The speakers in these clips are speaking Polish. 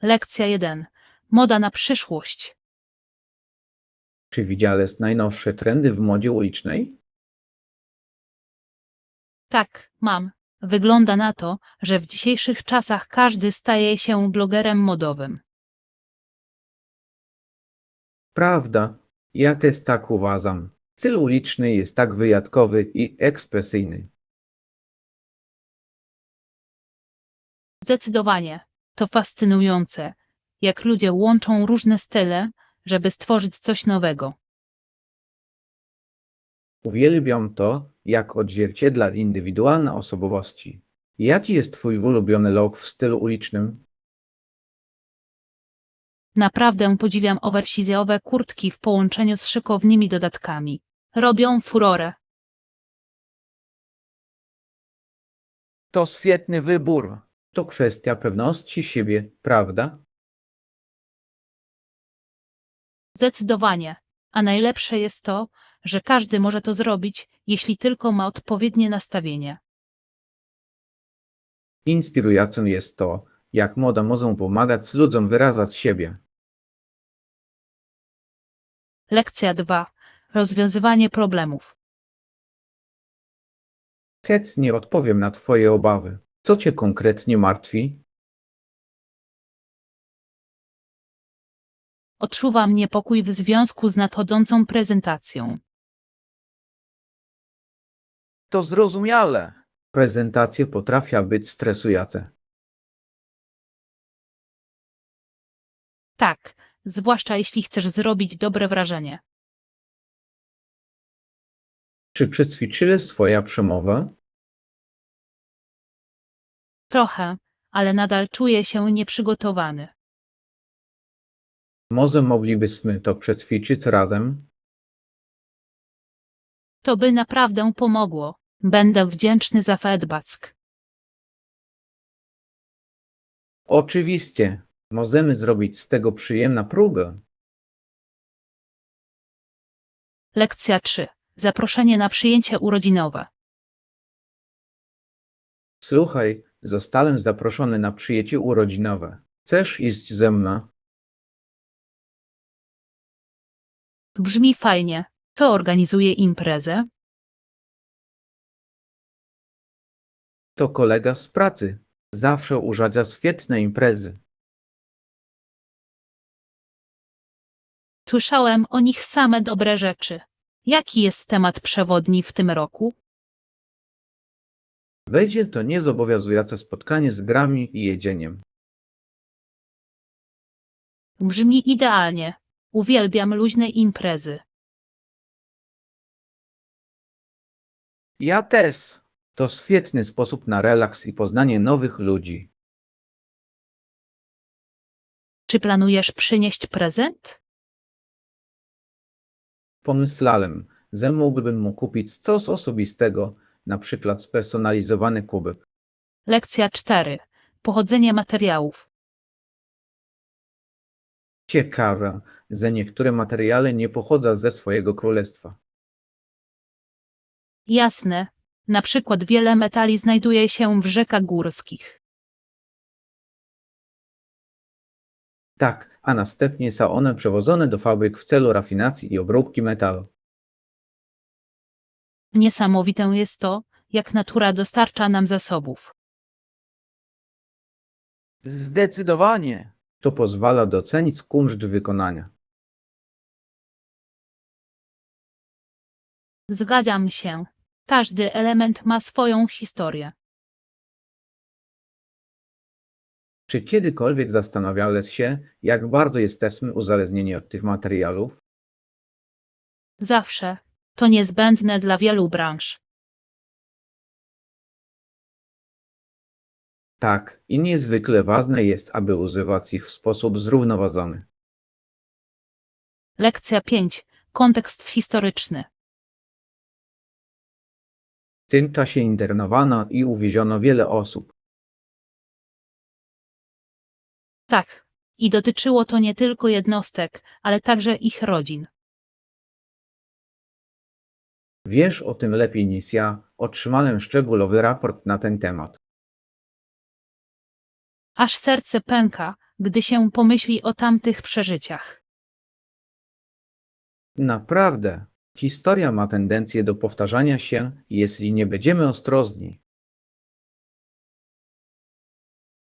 Lekcja 1. Moda na przyszłość. Czy widziałeś najnowsze trendy w modzie ulicznej? Tak, mam. Wygląda na to, że w dzisiejszych czasach każdy staje się blogerem modowym. Prawda, ja też tak uważam. Styl uliczny jest tak wyjątkowy i ekspresyjny. Zdecydowanie. To fascynujące, jak ludzie łączą różne style, żeby stworzyć coś nowego. Uwielbiam to, jak odzwierciedla indywidualne osobowości. Jaki jest twój ulubiony look w stylu ulicznym? Naprawdę podziwiam oversize'owe kurtki w połączeniu z szykownymi dodatkami. Robią furorę. To świetny wybór. To kwestia pewności siebie, prawda? Zdecydowanie. A najlepsze jest to, że każdy może to zrobić, jeśli tylko ma odpowiednie nastawienie. Inspirujące jest to, jak moda może pomagać ludziom wyrażać siebie. Lekcja 2. Rozwiązywanie problemów. Chętnie odpowiem na twoje obawy. Co cię konkretnie martwi? Odczuwam niepokój w związku z nadchodzącą prezentacją. To zrozumiale. Prezentacje potrafią być stresujące. Tak, zwłaszcza jeśli chcesz zrobić dobre wrażenie. Czy przećwiczyłeś swoją przemowę? Trochę, ale nadal czuję się nieprzygotowany. Może moglibyśmy to przećwiczyć razem? To by naprawdę pomogło. Będę wdzięczny za feedback. Oczywiście. Możemy zrobić z tego przyjemną próbę. Lekcja 3. Zaproszenie na przyjęcie urodzinowe. Słuchaj, zostałem zaproszony na przyjęcie urodzinowe. Chcesz iść ze mną? Brzmi fajnie. To organizuje imprezę. To kolega z pracy. Zawsze urządza świetne imprezy. Słyszałem o nich same dobre rzeczy. Jaki jest temat przewodni w tym roku? Będzie to niezobowiązujące spotkanie z grami i jedzeniem. Brzmi idealnie. Uwielbiam luźne imprezy. Ja też. To świetny sposób na relaks i poznanie nowych ludzi. Czy planujesz przynieść prezent? Pomyślałem, że mógłbym mu kupić coś osobistego, na przykład spersonalizowany kubek. Lekcja 4. Pochodzenie materiałów. Ciekawe, że niektóre materiały nie pochodzą ze swojego królestwa. Jasne. Na przykład wiele metali znajduje się w rzekach górskich. Tak, a następnie są one przewożone do fabryk w celu rafinacji i obróbki metalu. Niesamowite jest to, jak natura dostarcza nam zasobów. Zdecydowanie. To pozwala docenić kunszt wykonania. Zgadzam się. Każdy element ma swoją historię. Czy kiedykolwiek zastanawiałeś się, jak bardzo jesteśmy uzależnieni od tych materiałów? Zawsze. To niezbędne dla wielu branż. Tak, i niezwykle ważne jest, aby używać ich w sposób zrównoważony. Lekcja 5. Kontekst historyczny. W tym czasie internowano i uwięziono wiele osób. Tak. I dotyczyło to nie tylko jednostek, ale także ich rodzin. Wiesz o tym lepiej niż ja, otrzymałem szczegółowy raport na ten temat. Aż serce pęka, gdy się pomyśli o tamtych przeżyciach. Naprawdę, historia ma tendencję do powtarzania się, jeśli nie będziemy ostrożni.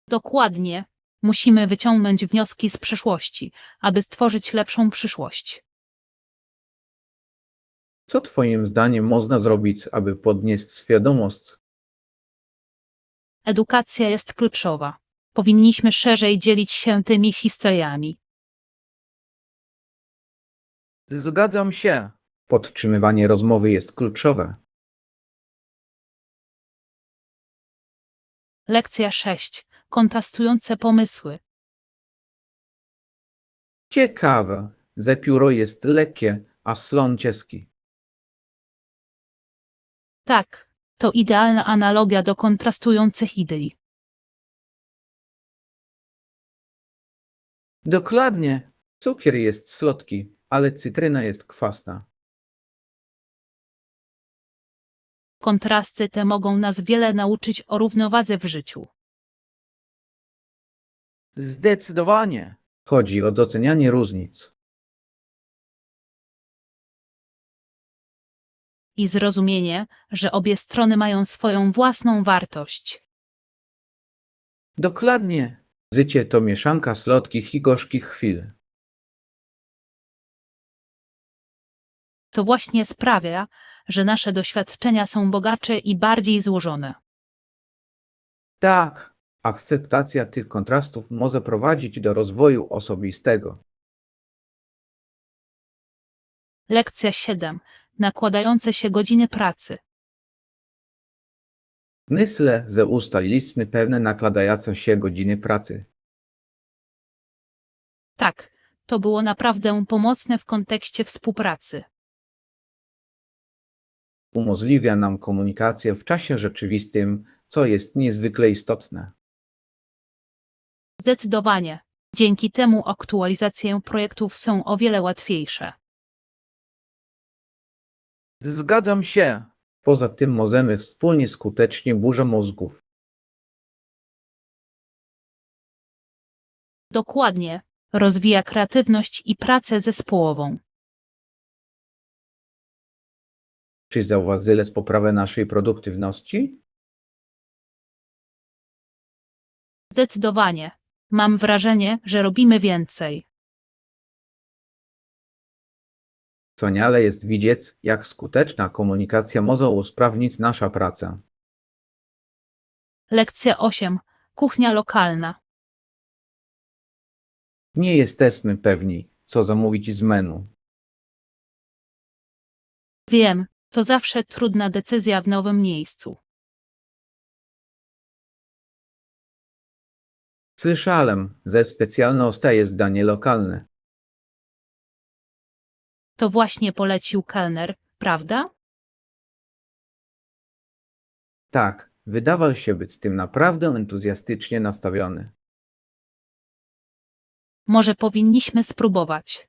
Dokładnie. Musimy wyciągnąć wnioski z przeszłości, aby stworzyć lepszą przyszłość. Co Twoim zdaniem można zrobić, aby podnieść świadomość? Edukacja jest kluczowa. Powinniśmy szerzej dzielić się tymi historiami. Zgadzam się. Podtrzymywanie rozmowy jest kluczowe. Lekcja 6. Kontrastujące pomysły. Ciekawe, że pióro jest lekkie, a slon cieski. Tak, to idealna analogia do kontrastujących idei. Dokładnie. Cukier jest słodki, ale cytryna jest kwasna. Kontrasty te mogą nas wiele nauczyć o równowadze w życiu. Zdecydowanie. Chodzi o docenianie różnic. I zrozumienie, że obie strony mają swoją własną wartość. Dokładnie. Życie to mieszanka słodkich i gorzkich chwil. To właśnie sprawia, że nasze doświadczenia są bogatsze i bardziej złożone. Tak, akceptacja tych kontrastów może prowadzić do rozwoju osobistego. Lekcja 7. Nakładające się godziny pracy. Myślę, że ustaliliśmy pewne nakładające się godziny pracy. Tak, to było naprawdę pomocne w kontekście współpracy. Umożliwia nam komunikację w czasie rzeczywistym, co jest niezwykle istotne. Zdecydowanie. Dzięki temu aktualizacje projektów są o wiele łatwiejsze. Zgadzam się. Poza tym możemy wspólnie skutecznie burzę mózgów. Dokładnie. Rozwija kreatywność i pracę zespołową. Czy zauważyłeś poprawę naszej produktywności? Zdecydowanie. Mam wrażenie, że robimy więcej. Wspaniale jest widzieć, jak skuteczna komunikacja może usprawnić naszą pracę. Lekcja 8. Kuchnia lokalna. Nie jesteśmy pewni, co zamówić z menu. Wiem, to zawsze trudna decyzja w nowym miejscu. Słyszałem, że specjalne jest danie lokalne. To właśnie polecił kelner, prawda? Tak, wydawał się być tym naprawdę entuzjastycznie nastawiony. Może powinniśmy spróbować.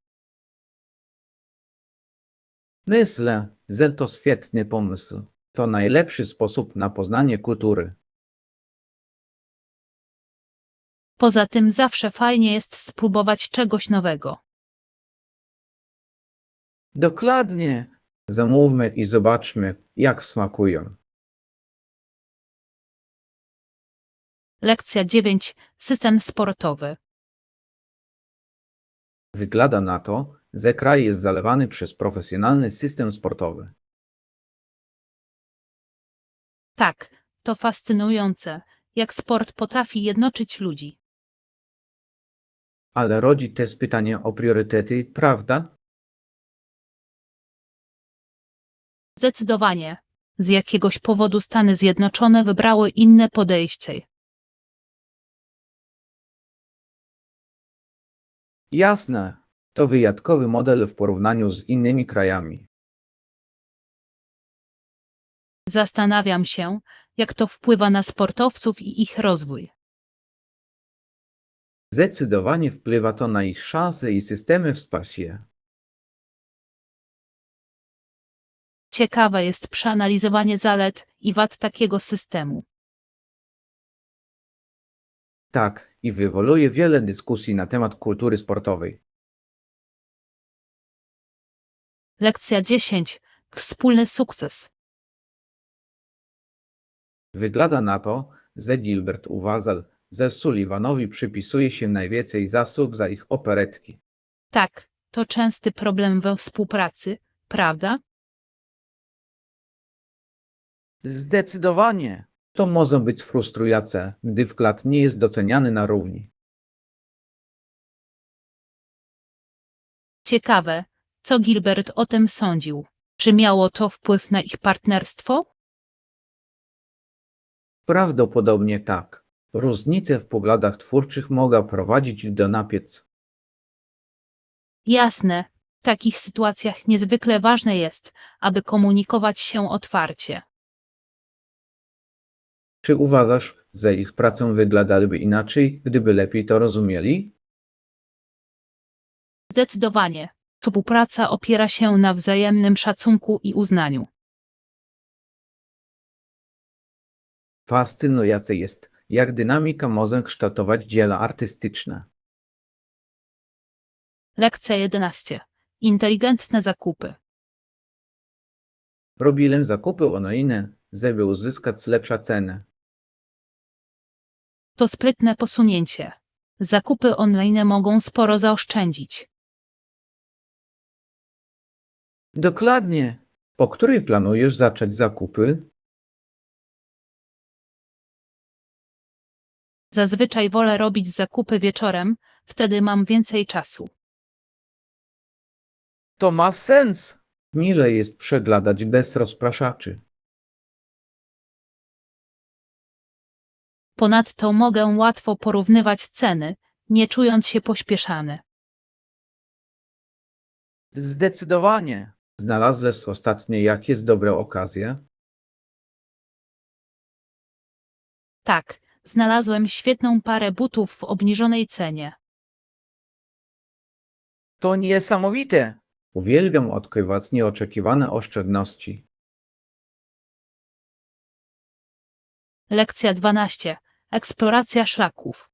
Myślę, że to świetny pomysł. To najlepszy sposób na poznanie kultury. Poza tym zawsze fajnie jest spróbować czegoś nowego. Dokładnie. Zamówmy i zobaczmy, jak smakują. Lekcja 9. System sportowy. Wygląda na to, że kraj jest zalewany przez profesjonalny system sportowy. Tak, to fascynujące, jak sport potrafi jednoczyć ludzi. Ale rodzi też pytanie o priorytety, prawda? Zdecydowanie. Z jakiegoś powodu Stany Zjednoczone wybrały inne podejście. Jasne. To wyjątkowy model w porównaniu z innymi krajami. Zastanawiam się, jak to wpływa na sportowców i ich rozwój. Zdecydowanie wpływa to na ich szanse i systemy wsparcia. Ciekawe jest przeanalizowanie zalet i wad takiego systemu. Tak, i wywołuje wiele dyskusji na temat kultury sportowej. Lekcja 10. Wspólny sukces. Wygląda na to, że Gilbert uważa, że Sullivanowi przypisuje się najwięcej zasług za ich operetki. Tak, to częsty problem we współpracy, prawda? Zdecydowanie. To może być frustrujące, gdy wkład nie jest doceniany na równi. Ciekawe, co Gilbert o tym sądził. Czy miało to wpływ na ich partnerstwo? Prawdopodobnie tak. Różnice w poglądach twórczych mogą prowadzić do napięć. Jasne, w takich sytuacjach niezwykle ważne jest, aby komunikować się otwarcie. Czy uważasz, że ich praca wyglądałaby inaczej, gdyby lepiej to rozumieli? Zdecydowanie. Współpraca opiera się na wzajemnym szacunku i uznaniu. Fascynujące jest, jak dynamika może kształtować dzieła artystyczne. Lekcja 11. Inteligentne zakupy. Robiłem zakupy online, żeby uzyskać lepszą cenę. To sprytne posunięcie. Zakupy online mogą sporo zaoszczędzić. Dokładnie. Po której planujesz zacząć zakupy? Zazwyczaj wolę robić zakupy wieczorem, wtedy mam więcej czasu. To ma sens. Mile jest przeglądać bez rozpraszaczy. Ponadto mogę łatwo porównywać ceny, nie czując się pośpieszany. Zdecydowanie. Znalazłeś ostatnio jakieś dobre okazje? Tak, znalazłem świetną parę butów w obniżonej cenie. To niesamowite. Uwielbiam odkrywać nieoczekiwane oszczędności. Lekcja 12. Eksploracja szlaków.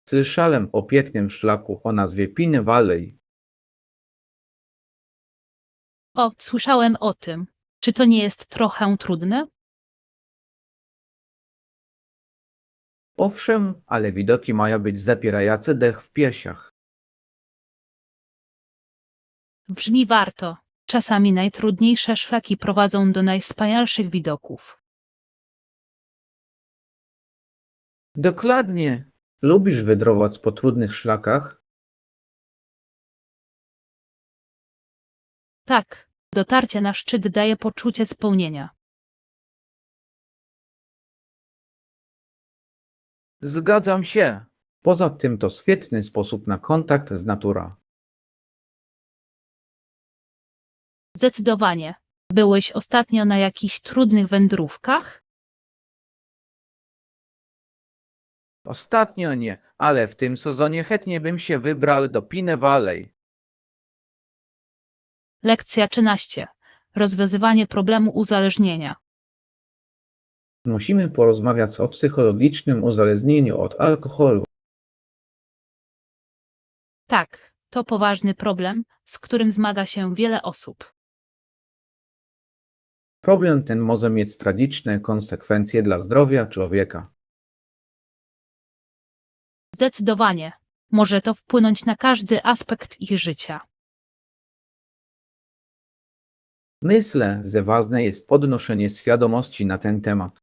Słyszałem o pięknym szlaku o nazwie Pine Valley. O, słyszałem o tym. Czy to nie jest trochę trudne? Owszem, ale widoki mają być zapierające dech w piersiach. Brzmi warto. Czasami najtrudniejsze szlaki prowadzą do najwspanialszych widoków. Dokładnie. Lubisz wędrować po trudnych szlakach? Tak, dotarcie na szczyt daje poczucie spełnienia. Zgadzam się. Poza tym to świetny sposób na kontakt z naturą. Zdecydowanie. Byłeś ostatnio na jakichś trudnych wędrówkach? Ostatnio nie, ale w tym sezonie chętnie bym się wybrał do Pine Valley. Lekcja 13. Rozwiązywanie problemu uzależnienia. Musimy porozmawiać o psychologicznym uzależnieniu od alkoholu. Tak, to poważny problem, z którym zmaga się wiele osób. Problem ten może mieć tragiczne konsekwencje dla zdrowia człowieka. Zdecydowanie. Może to wpłynąć na każdy aspekt ich życia. Myślę, że ważne jest podnoszenie świadomości na ten temat.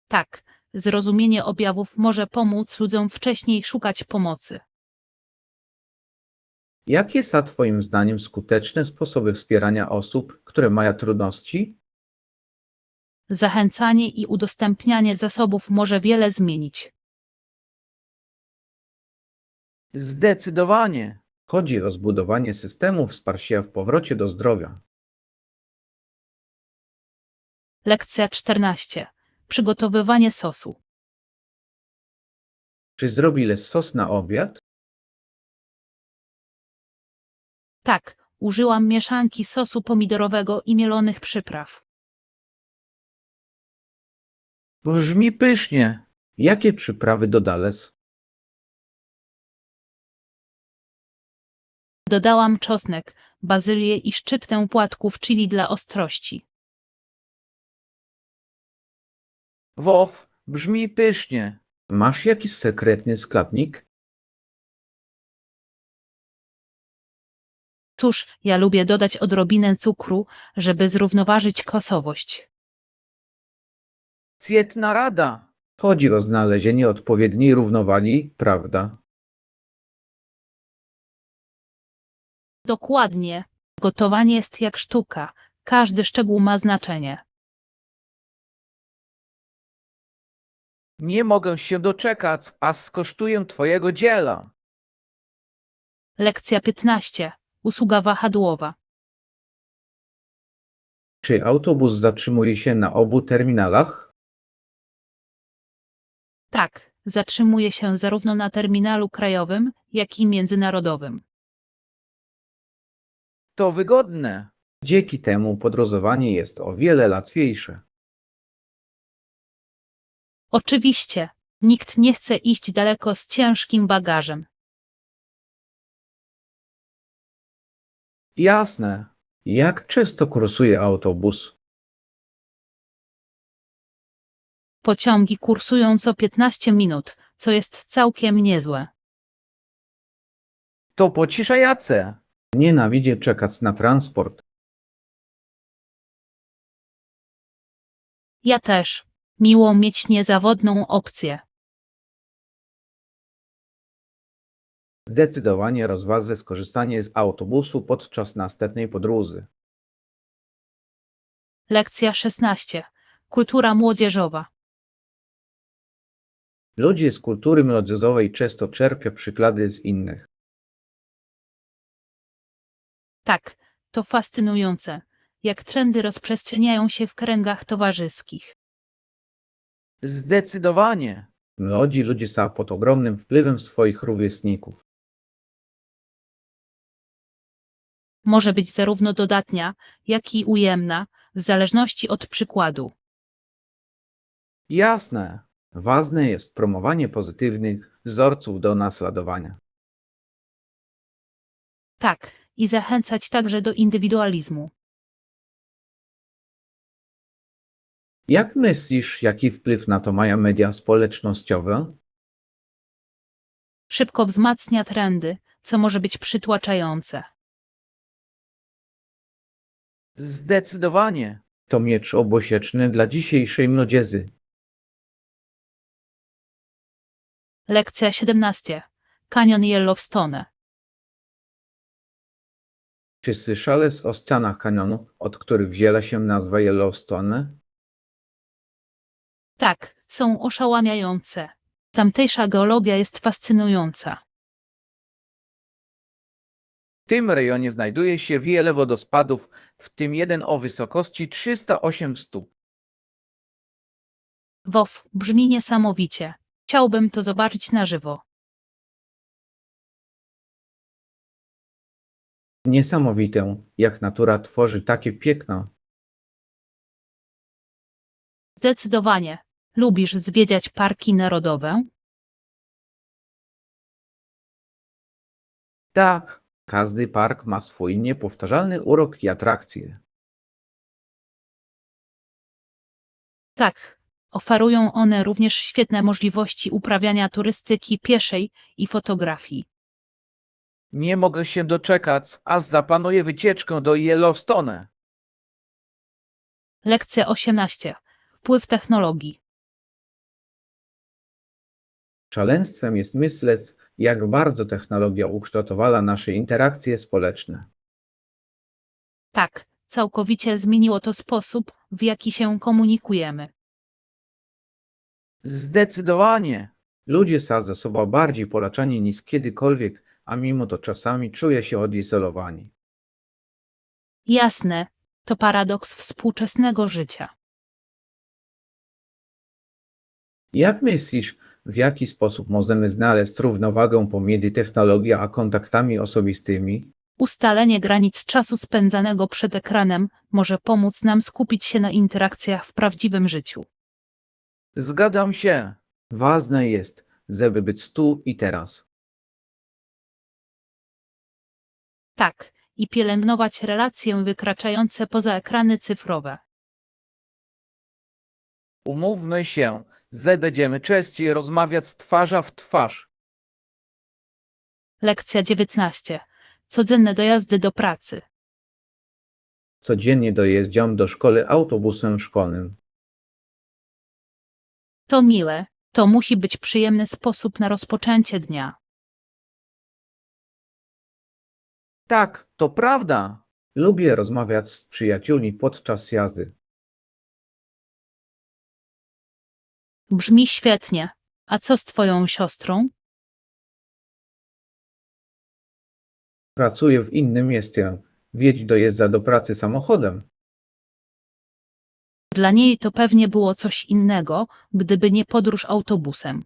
Tak, zrozumienie objawów może pomóc ludziom wcześniej szukać pomocy. Jakie są Twoim zdaniem skuteczne sposoby wspierania osób, które mają trudności? Zachęcanie i udostępnianie zasobów może wiele zmienić. Zdecydowanie. Chodzi o zbudowanie systemu wsparcia w powrocie do zdrowia. Lekcja 14. Przygotowywanie sosu. Czy zrobiłeś sos na obiad? Tak, użyłam mieszanki sosu pomidorowego i mielonych przypraw. Brzmi pysznie. Jakie przyprawy dodales? Dodałam czosnek, bazylię i szczyptę płatków chili dla ostrości. Wow, brzmi pysznie. Masz jakiś sekretny składnik? Cóż, ja lubię dodać odrobinę cukru, żeby zrównoważyć kwasowość. Świetna rada. Chodzi o znalezienie odpowiedniej równowagi, prawda? Dokładnie. Gotowanie jest jak sztuka. Każdy szczegół ma znaczenie. Nie mogę się doczekać, aż skosztuję twojego dzieła. Lekcja 15. Usługa wahadłowa. Czy autobus zatrzymuje się na obu terminalach? Tak, zatrzymuje się zarówno na terminalu krajowym, jak i międzynarodowym. To wygodne. Dzięki temu podróżowanie jest o wiele łatwiejsze. Oczywiście, nikt nie chce iść daleko z ciężkim bagażem. Jasne. Jak często kursuje autobus? Pociągi kursują co 15 minut, co jest całkiem niezłe. To pocieszające. Nienawidzę czekać na transport. Ja też. Miło mieć niezawodną opcję. Zdecydowanie rozważę skorzystanie z autobusu podczas następnej podróży. Lekcja 16. Kultura młodzieżowa. Ludzie z kultury młodzieżowej często czerpią przykłady z innych. Tak, to fascynujące, jak trendy rozprzestrzeniają się w kręgach towarzyskich. Zdecydowanie. Młodzi ludzie są pod ogromnym wpływem swoich rówieśników. Może być zarówno dodatnia, jak i ujemna, w zależności od przykładu. Jasne. Ważne jest promowanie pozytywnych wzorców do naśladowania. Tak, i zachęcać także do indywidualizmu. Jak myślisz, jaki wpływ na to mają media społecznościowe? Szybko wzmacnia trendy, co może być przytłaczające. Zdecydowanie. To miecz obosieczny dla dzisiejszej młodzieży. Lekcja 17. Kanion Yellowstone. Czy słyszałeś o ścianach kanionu, od których wzięła się nazwa Yellowstone? Tak, są oszałamiające. Tamtejsza geologia jest fascynująca. W tym rejonie znajduje się wiele wodospadów, w tym jeden o wysokości 308 stóp. WOW, brzmi niesamowicie. Chciałbym to zobaczyć na żywo. Niesamowite, jak natura tworzy takie piękno. Zdecydowanie. Lubisz zwiedzać parki narodowe? Tak, każdy park ma swój niepowtarzalny urok i atrakcje. Tak. Oferują one również świetne możliwości uprawiania turystyki pieszej i fotografii. Nie mogę się doczekać, aż zaplanuję wycieczkę do Yellowstone. Lekcja 18. Wpływ technologii. Szaleństwem jest myśleć, jak bardzo technologia ukształtowała nasze interakcje społeczne. Tak, całkowicie zmieniło to sposób, w jaki się komunikujemy. Zdecydowanie. Ludzie są ze sobą bardziej polaczani niż kiedykolwiek, a mimo to czasami czuję się odizolowani. Jasne, to paradoks współczesnego życia. Jak myślisz, w jaki sposób możemy znaleźć równowagę pomiędzy technologią a kontaktami osobistymi? Ustalenie granic czasu spędzanego przed ekranem może pomóc nam skupić się na interakcjach w prawdziwym życiu. Zgadzam się. Ważne jest, żeby być tu i teraz. Tak, i pielęgnować relacje wykraczające poza ekrany cyfrowe. Umówmy się, że będziemy częściej rozmawiać twarza w twarz. Lekcja 19. Codzienne dojazdy do pracy. Codziennie dojeżdżam do szkoły autobusem szkolnym. To miłe, to musi być przyjemny sposób na rozpoczęcie dnia. Tak, to prawda. Lubię rozmawiać z przyjaciółmi podczas jazdy. Brzmi świetnie. A co z twoją siostrą? Pracuję w innym mieście, więc dojeżdża do pracy samochodem. Dla niej to pewnie było coś innego, gdyby nie podróż autobusem.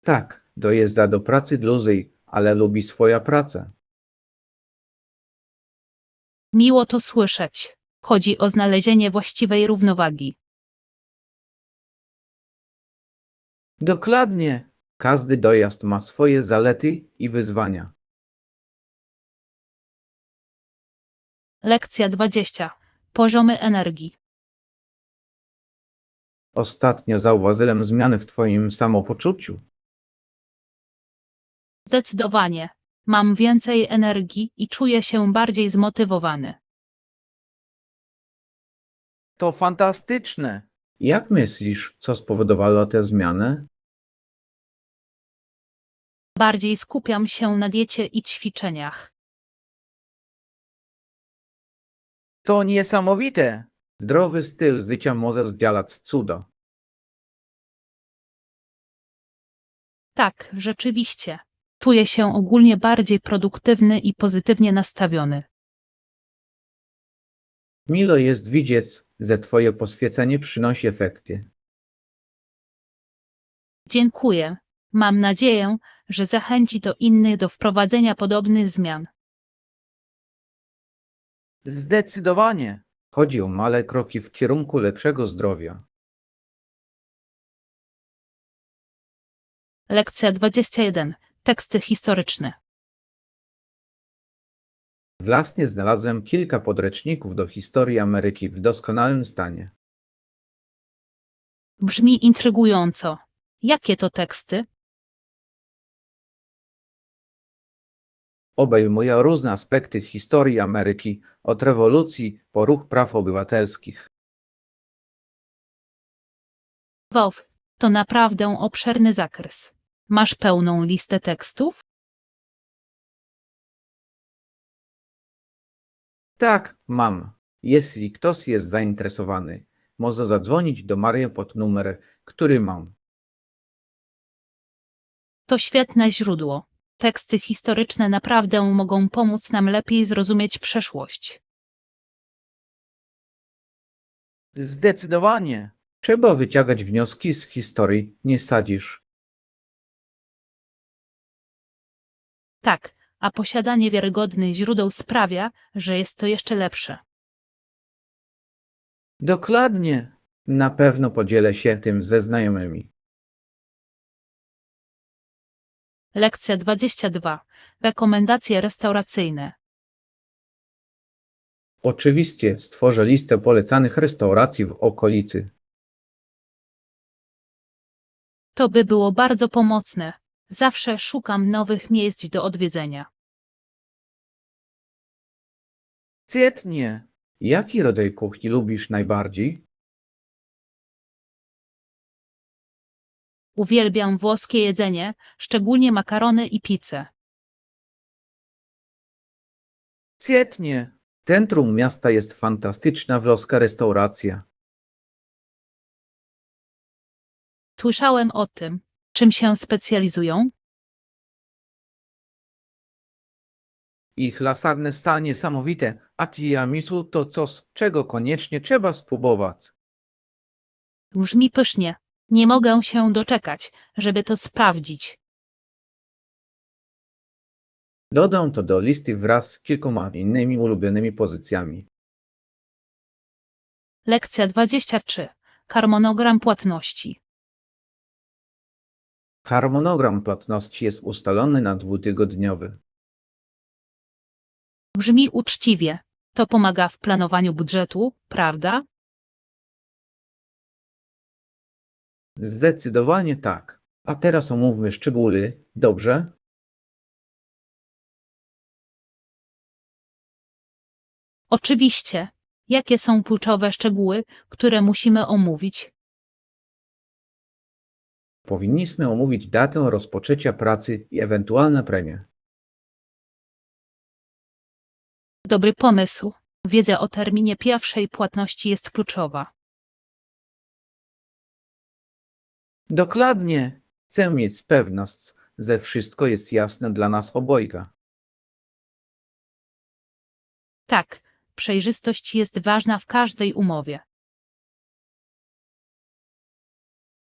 Tak, dojeżdża do pracy dłużej, ale lubi swoją pracę. Miło to słyszeć. Chodzi o znalezienie właściwej równowagi. Dokładnie. Każdy dojazd ma swoje zalety i wyzwania. Lekcja 20. Poziomy energii. Ostatnio zauważyłem zmiany w twoim samopoczuciu. Zdecydowanie. Mam więcej energii i czuję się bardziej zmotywowany. To fantastyczne. Jak myślisz, co spowodowało tę zmianę? Bardziej skupiam się na diecie i ćwiczeniach. To niesamowite. Zdrowy styl życia może zdziałać cuda. Tak, rzeczywiście. Czuję się ogólnie bardziej produktywny i pozytywnie nastawiony. Miło jest widzieć, że twoje poświęcenie przynosi efekty. Dziękuję. Mam nadzieję, że zachęci to innych do wprowadzenia podobnych zmian. Zdecydowanie. Chodzi o małe kroki w kierunku lepszego zdrowia. Lekcja 21. Teksty historyczne. Własnie znalazłem kilka podręczników do historii Ameryki w doskonałym stanie. Brzmi intrygująco. Jakie to teksty? Obejmują różne aspekty historii Ameryki, od rewolucji po ruch praw obywatelskich. Wow, to naprawdę obszerny zakres. Masz pełną listę tekstów? Tak, mam. Jeśli ktoś jest zainteresowany, może zadzwonić do Marii pod numer, który mam. To świetne źródło. Teksty historyczne naprawdę mogą pomóc nam lepiej zrozumieć przeszłość. Zdecydowanie. Trzeba wyciągać wnioski z historii, nie sadzisz. Tak, a posiadanie wiarygodnych źródeł sprawia, że jest to jeszcze lepsze. Dokładnie. Na pewno podzielę się tym ze znajomymi. Lekcja 22. Rekomendacje restauracyjne. Oczywiście stworzę listę polecanych restauracji w okolicy. To by było bardzo pomocne. Zawsze szukam nowych miejsc do odwiedzenia. Świetnie. Jaki rodzaj kuchni lubisz najbardziej? Uwielbiam włoskie jedzenie, szczególnie makarony i pizzę. Świetnie. W centrum miasta jest fantastyczna włoska restauracja. Słyszałem o tym. Czym się specjalizują? Ich lasagne są niesamowite, a tiramisu to coś, czego koniecznie trzeba spróbować. Brzmi pysznie. Nie mogę się doczekać, żeby to sprawdzić. Dodam to do listy wraz z kilkoma innymi ulubionymi pozycjami. Lekcja 23. Harmonogram płatności. Harmonogram płatności jest ustalony na 2-tygodniowy. Brzmi uczciwie. To pomaga w planowaniu budżetu, prawda? Zdecydowanie tak. A teraz omówmy szczegóły, dobrze? Oczywiście. Jakie są kluczowe szczegóły, które musimy omówić? Powinniśmy omówić datę rozpoczęcia pracy i ewentualne premie. Dobry pomysł. Wiedza o terminie pierwszej płatności jest kluczowa. Dokładnie. Chcę mieć pewność, że wszystko jest jasne dla nas obojga. Tak, przejrzystość jest ważna w każdej umowie.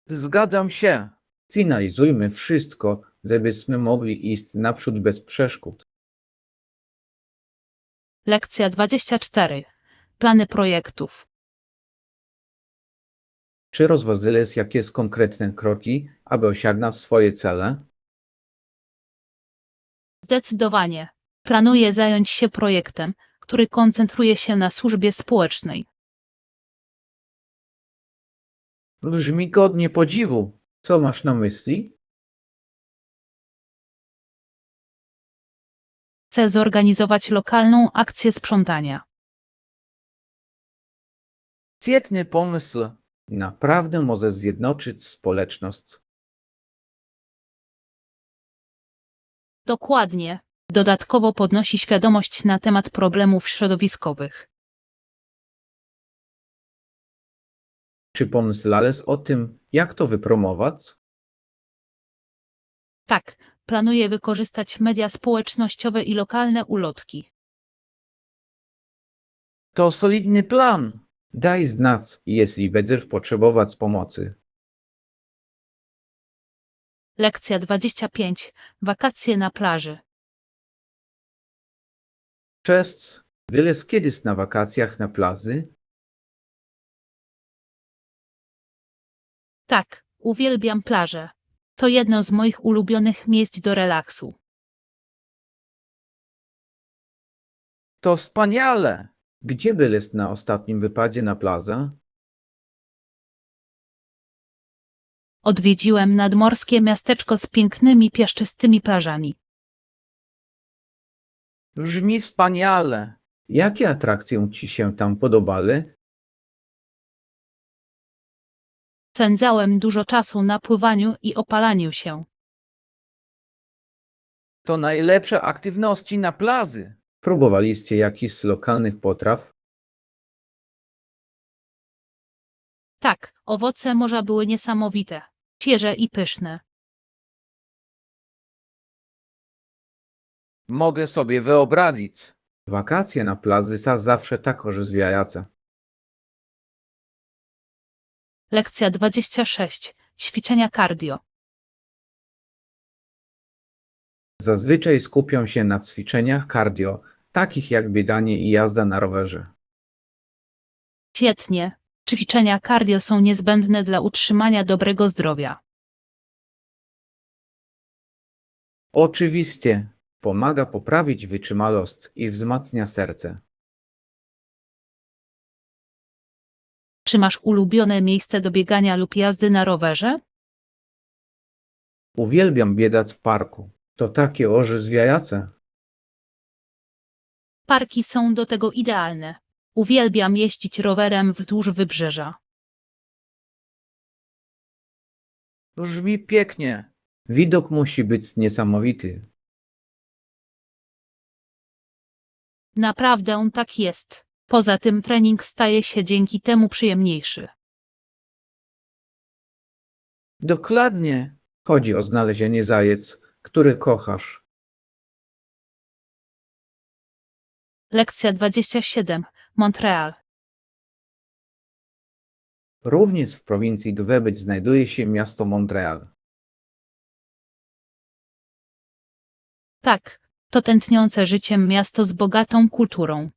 Zgadzam się. Finalizujmy wszystko, żebyśmy mogli iść naprzód bez przeszkód. Lekcja 24. Plany projektów. Czy rozważyłeś jakieś konkretne kroki, aby osiągnąć swoje cele? Zdecydowanie. Planuję zająć się projektem, który koncentruje się na służbie społecznej. Brzmi godnie podziwu. Co masz na myśli? Chcę zorganizować lokalną akcję sprzątania. Świetny pomysł. Naprawdę może zjednoczyć społeczność. Dokładnie. Dodatkowo podnosi świadomość na temat problemów środowiskowych. Czy pomyślałeś o tym, jak to wypromować? Tak, planuję wykorzystać media społecznościowe i lokalne ulotki. To solidny plan. Daj znać, jeśli będziesz potrzebować pomocy. Lekcja 25. Wakacje na plaży. Cześć. Byłeś kiedyś na wakacjach na plaży? Tak, uwielbiam plażę. To jedno z moich ulubionych miejsc do relaksu. To wspaniale. Gdzie byłeś na ostatnim wypadzie na plażę? Odwiedziłem nadmorskie miasteczko z pięknymi piaszczystymi plażami. Brzmi wspaniale. Jakie atrakcje ci się tam podobały? Spędzałem dużo czasu na pływaniu i opalaniu się. To najlepsze aktywności na plaży. Próbowaliście jakichś lokalnych potraw? Tak, owoce morza były niesamowite, świeże i pyszne. Mogę sobie wyobrazić. Wakacje na plaży są zawsze tak orzeźwiające. Lekcja 26. Ćwiczenia cardio. Zazwyczaj skupiam się na ćwiczeniach cardio, takich jak bieganie i jazda na rowerze. Świetnie. Ćwiczenia cardio są niezbędne dla utrzymania dobrego zdrowia. Oczywiście, pomaga poprawić wytrzymałość i wzmacnia serce. Czy masz ulubione miejsce do biegania lub jazdy na rowerze? Uwielbiam biegać w parku. To takie orzeźwiające. Parki są do tego idealne. Uwielbiam jeździć rowerem wzdłuż wybrzeża. Brzmi pięknie. Widok musi być niesamowity. Naprawdę tak jest. Poza tym trening staje się dzięki temu przyjemniejszy. Dokładnie. Chodzi o znalezienie zajec, który kochasz. Lekcja 27. Montreal. Również w prowincji Quebec znajduje się miasto Montreal. Tak, to tętniące życiem miasto z bogatą kulturą.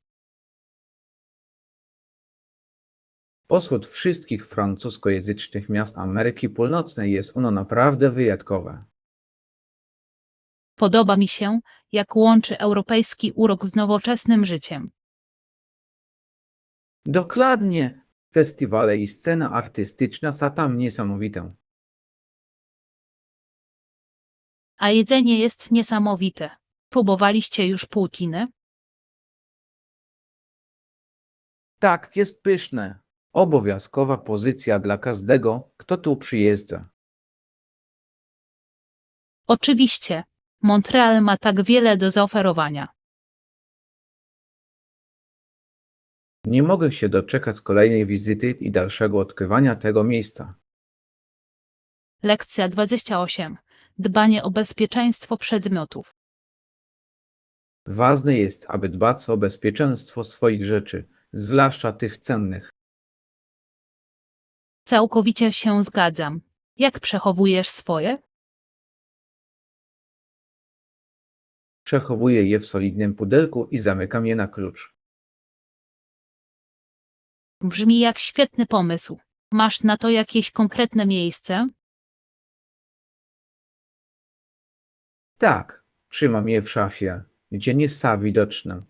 Pośród wszystkich francuskojęzycznych miast Ameryki Północnej jest ono naprawdę wyjątkowe. Podoba mi się, jak łączy europejski urok z nowoczesnym życiem. Dokładnie. Festiwale i scena artystyczna są tam niesamowite. A jedzenie jest niesamowite. Próbowaliście już poutine? Tak, jest pyszne. Obowiązkowa pozycja dla każdego, kto tu przyjeżdża. Oczywiście. Montreal ma tak wiele do zaoferowania. Nie mogę się doczekać kolejnej wizyty i dalszego odkrywania tego miejsca. Lekcja 28. Dbanie o bezpieczeństwo przedmiotów. Ważne jest, aby dbać o bezpieczeństwo swoich rzeczy, zwłaszcza tych cennych. Całkowicie się zgadzam. Jak przechowujesz swoje? Przechowuję je w solidnym pudełku i zamykam je na klucz. Brzmi jak świetny pomysł. Masz na to jakieś konkretne miejsce? Tak, trzymam je w szafie, gdzie nie są widoczne.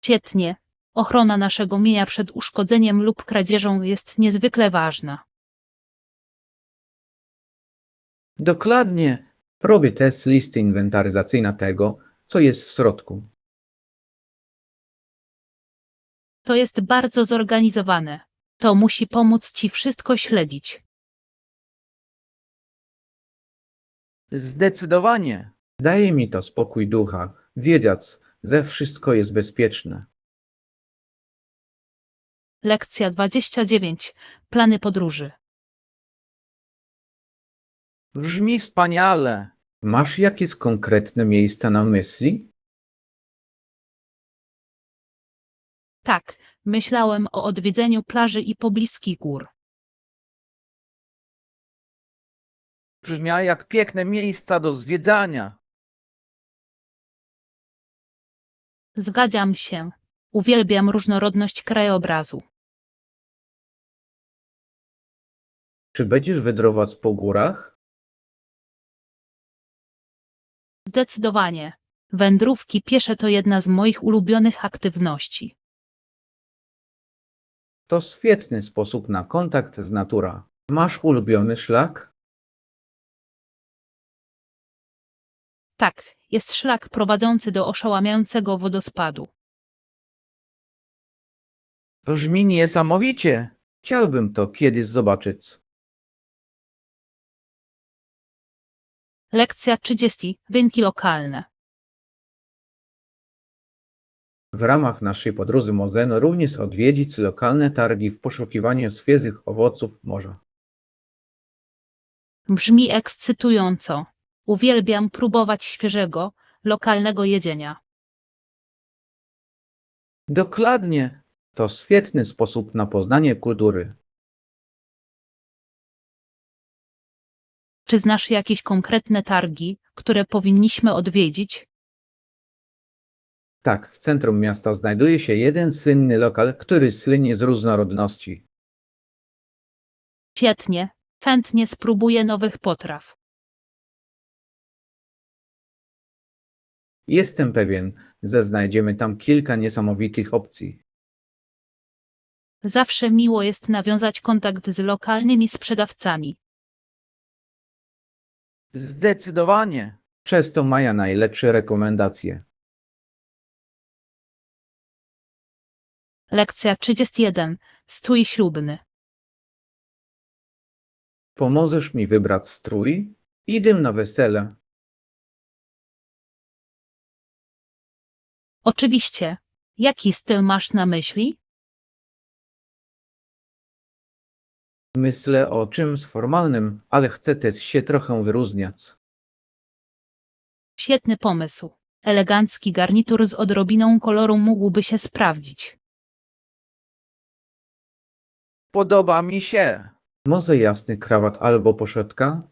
Świetnie. Ochrona naszego mienia przed uszkodzeniem lub kradzieżą jest niezwykle ważna. Dokładnie. Robię test listy inwentaryzacyjna tego, co jest w środku. To jest bardzo zorganizowane. To musi pomóc ci wszystko śledzić. Zdecydowanie. Daje mi to spokój ducha, wiedząc, że wszystko jest bezpieczne. Lekcja 29. Plany podróży. Brzmi wspaniale. Masz jakieś konkretne miejsca na myśli? Tak, myślałem o odwiedzeniu plaży i pobliskich gór. Brzmią jak piękne miejsca do zwiedzania. Zgadzam się. Uwielbiam różnorodność krajobrazu. Czy będziesz wędrować po górach? Zdecydowanie. Wędrówki piesze to jedna z moich ulubionych aktywności. To świetny sposób na kontakt z naturą. Masz ulubiony szlak? Tak, jest szlak prowadzący do oszałamiającego wodospadu. Brzmi niesamowicie. Chciałbym to kiedyś zobaczyć. Lekcja 30. Rynki lokalne. W ramach naszej podróży możemy również odwiedzić lokalne targi w poszukiwaniu świeżych owoców morza. Brzmi ekscytująco. Uwielbiam próbować świeżego, lokalnego jedzenia. Dokładnie. To świetny sposób na poznanie kultury. Czy znasz jakieś konkretne targi, które powinniśmy odwiedzić? Tak, w centrum miasta znajduje się jeden słynny lokal, który słynie z różnorodności. Świetnie. Chętnie spróbuję nowych potraw. Jestem pewien, że znajdziemy tam kilka niesamowitych opcji. Zawsze miło jest nawiązać kontakt z lokalnymi sprzedawcami. Zdecydowanie. Przez to mają najlepsze rekomendacje. Lekcja 31. Strój ślubny. Pomożesz mi wybrać strój? Idę na wesele. Oczywiście. Jaki styl masz na myśli? Myślę o czymś formalnym, ale chcę też się trochę wyróżniać. Świetny pomysł. Elegancki garnitur z odrobiną koloru mógłby się sprawdzić. Podoba mi się. Może jasny krawat albo poszetka?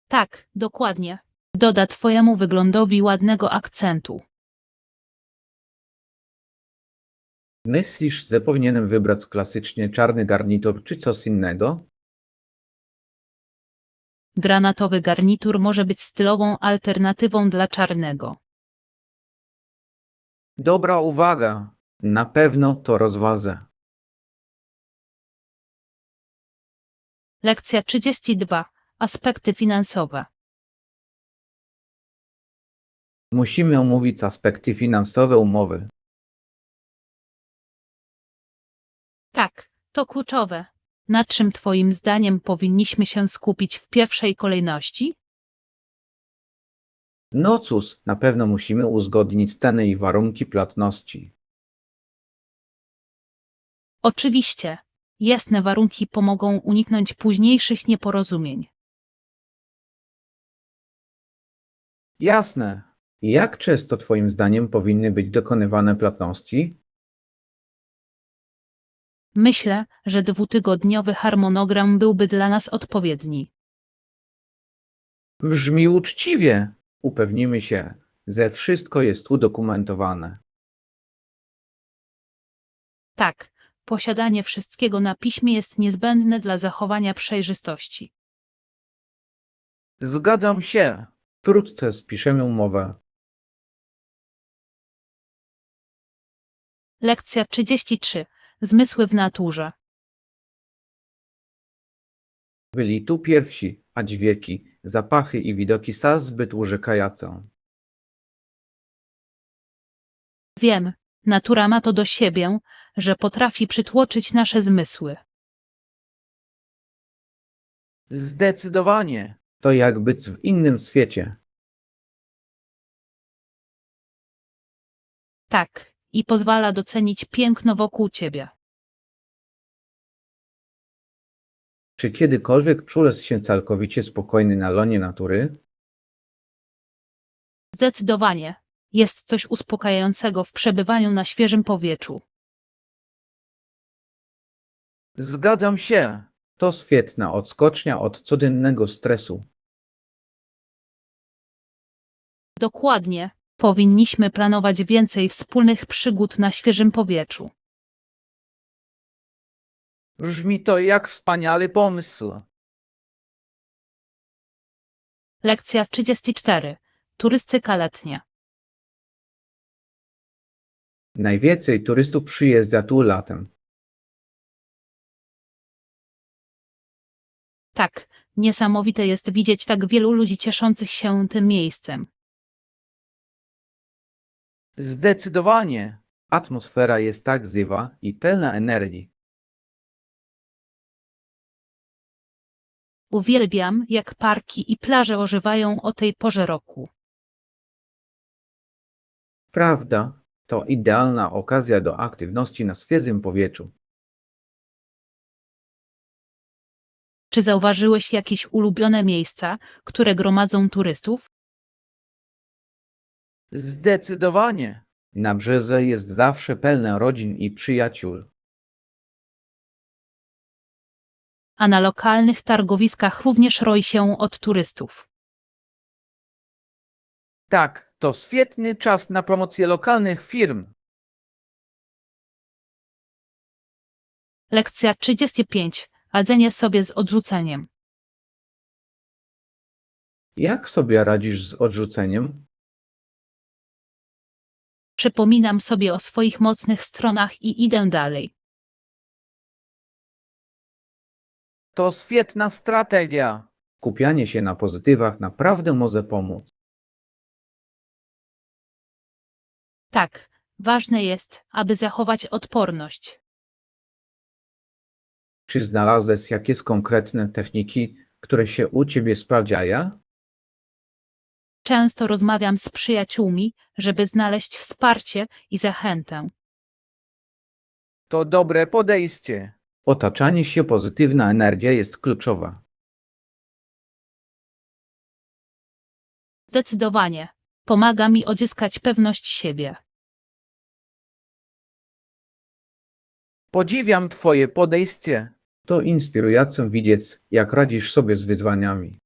Tak, dokładnie. Doda twojemu wyglądowi ładnego akcentu. Myślisz, że powinienem wybrać klasycznie czarny garnitur czy coś innego? Granatowy garnitur może być stylową alternatywą dla czarnego. Dobra uwaga. Na pewno to rozważę. Lekcja 32. Aspekty finansowe. Musimy omówić aspekty finansowe umowy. Tak, to kluczowe. Na czym Twoim zdaniem powinniśmy się skupić w pierwszej kolejności? No cóż, na pewno musimy uzgodnić ceny i warunki płatności. Oczywiście, jasne warunki pomogą uniknąć późniejszych nieporozumień. Jasne. Jak często Twoim zdaniem powinny być dokonywane płatności? Myślę, że dwutygodniowy harmonogram byłby dla nas odpowiedni. Brzmi uczciwie. Upewnimy się, że wszystko jest udokumentowane. Tak, posiadanie wszystkiego na piśmie jest niezbędne dla zachowania przejrzystości. Zgadzam się. Wkrótce spiszemy umowę. Lekcja 33. Zmysły w naturze. Byli tu pierwsi, a dźwięki, zapachy i widoki są zbyt urzekające. Wiem, natura ma to do siebie, że potrafi przytłoczyć nasze zmysły. Zdecydowanie. To jak być w innym świecie. Tak, i pozwala docenić piękno wokół ciebie. Czy kiedykolwiek czułeś się całkowicie spokojny na łonie natury? Zdecydowanie. Jest coś uspokajającego w przebywaniu na świeżym powietrzu. Zgadzam się. To świetna odskocznia od codziennego stresu. Dokładnie. Powinniśmy planować więcej wspólnych przygód na świeżym powietrzu. Brzmi to jak wspaniały pomysł. Lekcja 34. Turystyka letnia. Najwięcej turystów przyjeżdża tu latem. Tak, niesamowite jest widzieć tak wielu ludzi cieszących się tym miejscem. Zdecydowanie. Atmosfera jest tak żywa i pełna energii. Uwielbiam, jak parki i plaże ożywają o tej porze roku. Prawda, to idealna okazja do aktywności na świeżym powietrzu. Czy zauważyłeś jakieś ulubione miejsca, które gromadzą turystów? Zdecydowanie. Nabrzeże jest zawsze pełne rodzin i przyjaciół. A na lokalnych targowiskach również roi się od turystów. Tak, to świetny czas na promocję lokalnych firm. Lekcja 35. Radzenie sobie z odrzuceniem. Jak sobie radzisz z odrzuceniem? Przypominam sobie o swoich mocnych stronach i idę dalej. To świetna strategia. Skupianie się na pozytywach naprawdę może pomóc. Tak, ważne jest, aby zachować odporność. Czy znalazłeś jakieś konkretne techniki, które się u ciebie sprawdzają? Często rozmawiam z przyjaciółmi, żeby znaleźć wsparcie i zachętę. To dobre podejście. Otaczanie się pozytywna energia jest kluczowa. Zdecydowanie. Pomaga mi odzyskać pewność siebie. Podziwiam twoje podejście. To inspirujące widzieć, jak radzisz sobie z wyzwaniami.